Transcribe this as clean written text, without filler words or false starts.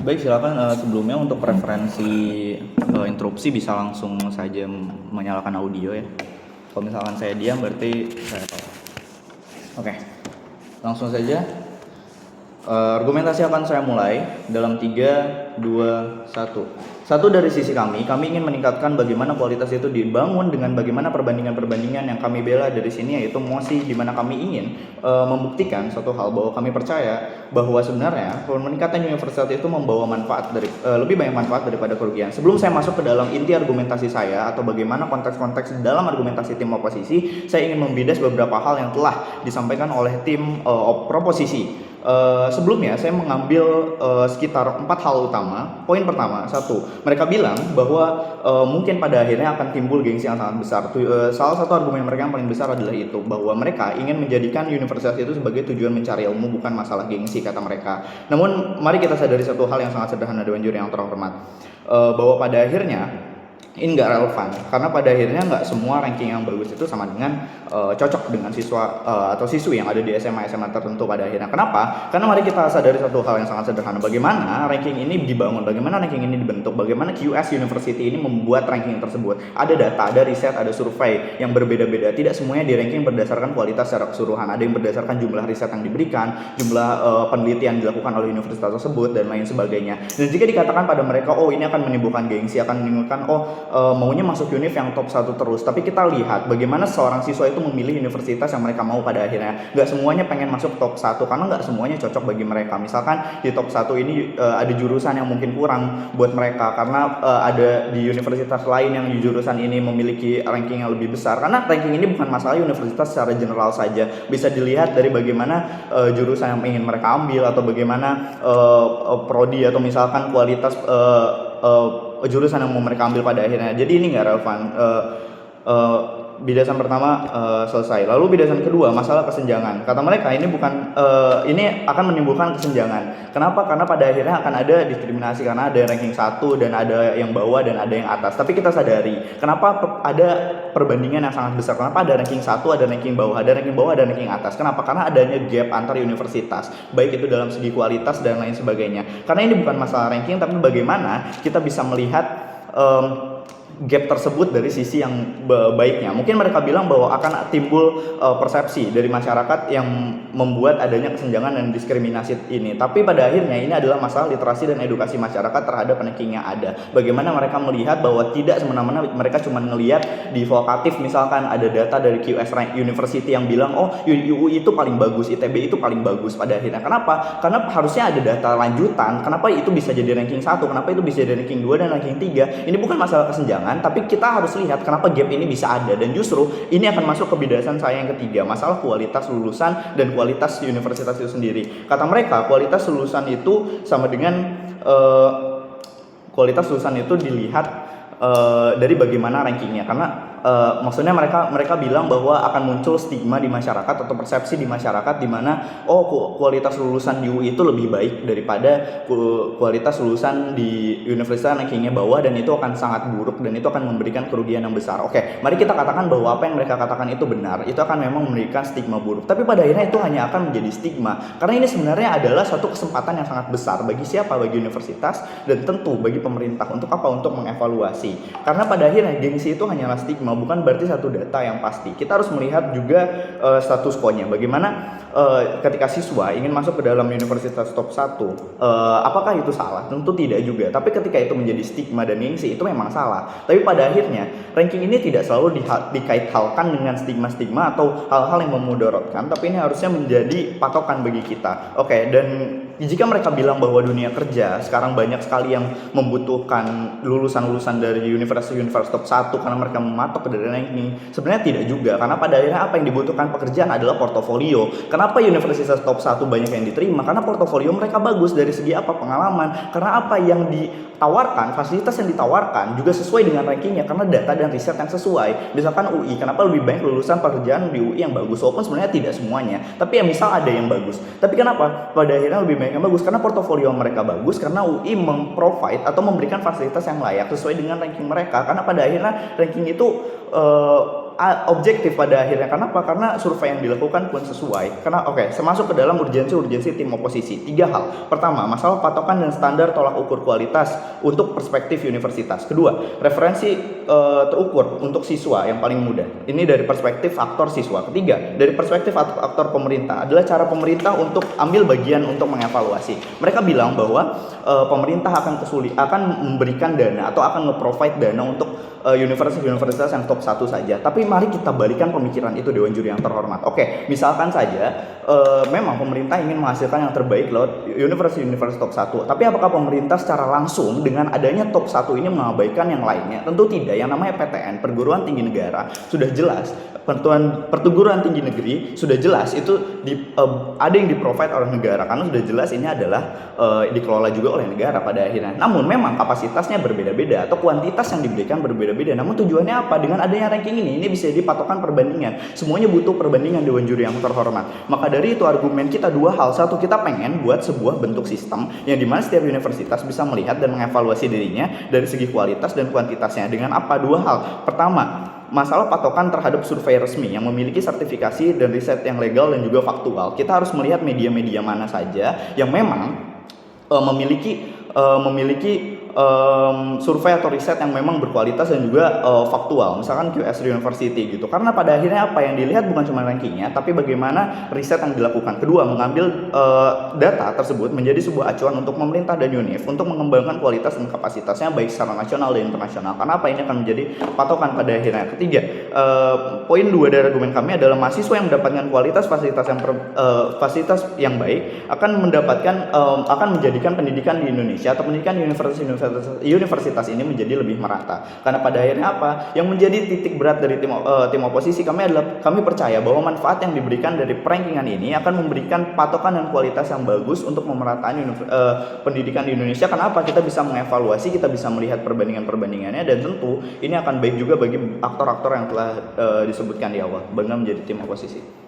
Baik, silakan sebelumnya untuk preferensi interupsi bisa langsung saja menyalakan audio ya. Kalau misalkan saya diam berarti saya tahu. Oke, langsung saja. Argumentasi akan saya mulai dalam 3, 2, 1. Satu, dari sisi kami ingin meningkatkan bagaimana kualitas itu dibangun dengan bagaimana perbandingan-perbandingan yang kami bela dari sini, yaitu mosi, di mana kami ingin membuktikan suatu hal bahwa kami percaya bahwa sebenarnya meningkatkan universitas itu membawa manfaat lebih banyak manfaat daripada kerugian. Sebelum saya masuk ke dalam inti argumentasi saya atau bagaimana konteks-konteks dalam argumentasi tim oposisi, saya ingin membidas beberapa hal yang telah disampaikan oleh tim proposisi. Sebelumnya saya mengambil sekitar 4 hal utama. Poin pertama, satu, mereka bilang bahwa mungkin pada akhirnya akan timbul gengsi yang sangat besar. Salah satu argumen mereka yang paling besar adalah itu, bahwa mereka ingin menjadikan universitas itu sebagai tujuan mencari ilmu, bukan masalah gengsi, kata mereka. Namun mari kita sadari satu hal yang sangat sederhana, Dewan Juri yang terhormat, bahwa pada akhirnya ini nggak relevan, karena pada akhirnya nggak semua ranking yang bagus itu sama dengan cocok dengan siswa atau siswi yang ada di SMA tertentu pada akhirnya. Kenapa? Karena mari kita sadari satu hal yang sangat sederhana, bagaimana ranking ini dibangun, bagaimana ranking ini dibentuk, bagaimana QS University ini membuat ranking tersebut. Ada data, ada riset, ada survei yang berbeda-beda. Tidak semuanya di ranking berdasarkan kualitas secara keseluruhan. Ada yang berdasarkan jumlah riset yang diberikan, jumlah penelitian dilakukan oleh universitas tersebut, dan lain sebagainya. Dan jika dikatakan pada mereka, oh ini akan menimbulkan gengsi, akan menimbulkan maunya masuk univ yang top 1 terus, tapi kita lihat bagaimana seorang siswa itu memilih universitas yang mereka mau pada akhirnya. Gak semuanya pengen masuk top 1 karena gak semuanya cocok bagi mereka. Misalkan di top 1 ini ada jurusan yang mungkin kurang buat mereka, karena ada di universitas lain yang di jurusan ini memiliki ranking yang lebih besar. Karena ranking ini bukan masalah universitas secara general saja, bisa dilihat dari bagaimana jurusan yang ingin mereka ambil, atau bagaimana prodi atau misalkan kualitas jurusan yang mau mereka ambil pada akhirnya. Jadi ini nggak relevan. Bidasan pertama selesai. Lalu bidasan kedua, masalah kesenjangan. Kata mereka ini bukan ini akan menimbulkan kesenjangan. Kenapa? Karena pada akhirnya akan ada diskriminasi, karena ada ranking 1 dan ada yang bawah dan ada yang atas. Tapi kita sadari, kenapa ada perbandingan yang sangat besar? Kenapa ada ranking 1, ada ranking bawah, ada ranking bawah, ada ranking atas? Kenapa? Karena adanya gap antar universitas, baik itu dalam segi kualitas dan lain sebagainya. Karena ini bukan masalah ranking, tapi bagaimana kita bisa melihat gap tersebut dari sisi yang baiknya. Mungkin mereka bilang bahwa akan timbul persepsi dari masyarakat yang membuat adanya kesenjangan dan diskriminasi ini. Tapi pada akhirnya ini adalah masalah literasi dan edukasi masyarakat terhadap ranking yang ada. Bagaimana mereka melihat bahwa tidak semena-mena mereka cuma ngelihat di vokatif, misalkan ada data dari QS Rank University yang bilang oh UI itu paling bagus, ITB itu paling bagus pada akhirnya. Kenapa? Karena harusnya ada data lanjutan. Kenapa itu bisa jadi ranking 1? Kenapa itu bisa jadi ranking 2 dan ranking 3? Ini bukan masalah kesenjangan, tapi kita harus lihat kenapa gap ini bisa ada. Dan justru ini akan masuk ke bidasan saya yang ketiga, masalah kualitas lulusan dan kualitas universitas itu sendiri. Kata mereka kualitas lulusan itu sama dengan kualitas lulusan itu dilihat dari bagaimana rankingnya. Karena maksudnya mereka bilang bahwa akan muncul stigma di masyarakat atau persepsi di masyarakat di mana kualitas lulusan di UI itu lebih baik daripada kualitas lulusan di universitas rankingnya bawah, dan itu akan sangat buruk dan itu akan memberikan kerugian yang besar. Oke, mari kita katakan bahwa apa yang mereka katakan itu benar, itu akan memang memberikan stigma buruk. Tapi pada akhirnya itu hanya akan menjadi stigma, karena ini sebenarnya adalah suatu kesempatan yang sangat besar bagi siapa? Bagi universitas dan tentu bagi pemerintah. Untuk apa? Untuk mengevaluasi. Karena pada akhirnya gengsi itu hanyalah stigma, bukan berarti satu data yang pasti. Kita harus melihat juga status quo-nya. Bagaimana ketika siswa ingin masuk ke dalam universitas top 1, apakah itu salah? Tentu tidak juga. Tapi ketika itu menjadi stigma dan gengsi, itu memang salah. Tapi pada akhirnya ranking ini tidak selalu dikait-halkan dengan stigma-stigma atau hal-hal yang memudaratkan, tapi ini harusnya menjadi patokan bagi kita. Oke, dan jika mereka bilang bahwa dunia kerja sekarang banyak sekali yang membutuhkan lulusan-lulusan dari universitas top 1 karena mereka mematok dari ranking, sebenarnya tidak juga. Karena pada akhirnya apa yang dibutuhkan pekerjaan adalah portofolio. Kenapa universitas top 1 banyak yang diterima? Karena portofolio mereka bagus dari segi apa? Pengalaman. Karena apa yang ditawarkan, fasilitas yang ditawarkan juga sesuai dengan rankingnya, karena data dan riset yang sesuai. Misalkan UI, kenapa lebih banyak lulusan pekerjaan di UI yang bagus? Walaupun sebenarnya tidak semuanya, tapi ya misal ada yang bagus. Tapi kenapa pada akhirnya lebih banyak yang bagus? Karena portofolio mereka bagus, karena UI memprovide atau memberikan fasilitas yang layak sesuai dengan ranking mereka. Karena pada akhirnya ranking itu objektif pada akhirnya. Kenapa? Karena survei yang dilakukan pun sesuai. Karena masuk ke dalam urgensi tim oposisi. 3 hal. Pertama, masalah patokan dan standar tolak ukur kualitas untuk perspektif universitas. Kedua, referensi terukur untuk siswa yang paling mudah. Ini dari perspektif aktor siswa. Ketiga, dari perspektif aktor pemerintah adalah cara pemerintah untuk ambil bagian untuk mengevaluasi. Mereka bilang bahwa pemerintah akan memberikan dana atau akan nge-provide dana untuk universitas yang top 1 saja. Tapi mari kita balikan pemikiran itu, Dewan Juri yang terhormat. Misalkan saja memang pemerintah ingin menghasilkan yang terbaik lewat universitas top 1. Tapi apakah pemerintah secara langsung dengan adanya top 1 ini mengabaikan yang lainnya? Tentu tidak. Yang namanya PTN, Perguruan Tinggi Negara, sudah jelas. Perguruan tinggi negeri sudah jelas itu ada yang di-provide oleh negara, karena sudah jelas ini adalah dikelola juga oleh negara pada akhirnya. Namun memang kapasitasnya berbeda-beda atau kuantitas yang diberikan berbeda-beda. Namun tujuannya apa? Dengan adanya ranking ini bisa jadi patokan perbandingan. Semuanya butuh perbandingan, Dewan Juri yang terhormat. Maka dari itu argumen kita 2 hal. Satu, kita pengen buat sebuah bentuk sistem yang dimana setiap universitas bisa melihat dan mengevaluasi dirinya dari segi kualitas dan kuantitasnya. Dengan apa? 2 hal. Pertama, masalah patokan terhadap survei resmi yang memiliki sertifikasi dan riset yang legal dan juga faktual. Kita harus melihat media-media mana saja yang memang memiliki survei atau riset yang memang berkualitas dan juga faktual, misalkan QS University gitu. Karena pada akhirnya apa yang dilihat bukan cuma rankingnya, tapi bagaimana riset yang dilakukan. Kedua, mengambil data tersebut menjadi sebuah acuan untuk pemerintah dan UNIF untuk mengembangkan kualitas dan kapasitasnya baik secara nasional dan internasional. Karena apa, ini akan menjadi patokan pada akhirnya. Ketiga, poin 2 dari argumen kami adalah mahasiswa yang mendapatkan fasilitas yang baik akan menjadikan pendidikan di Indonesia atau pendidikan universitas ini menjadi lebih merata. Karena pada akhirnya apa? Yang menjadi titik berat dari tim oposisi kami percaya bahwa manfaat yang diberikan dari perankingan ini akan memberikan patokan dan kualitas yang bagus untuk memeratakan pendidikan di Indonesia. Kenapa? Kita bisa mengevaluasi, kita bisa melihat perbandingannya, dan tentu ini akan baik juga bagi aktor-aktor yang telah disebutkan di awal. Bangga menjadi tim oposisi.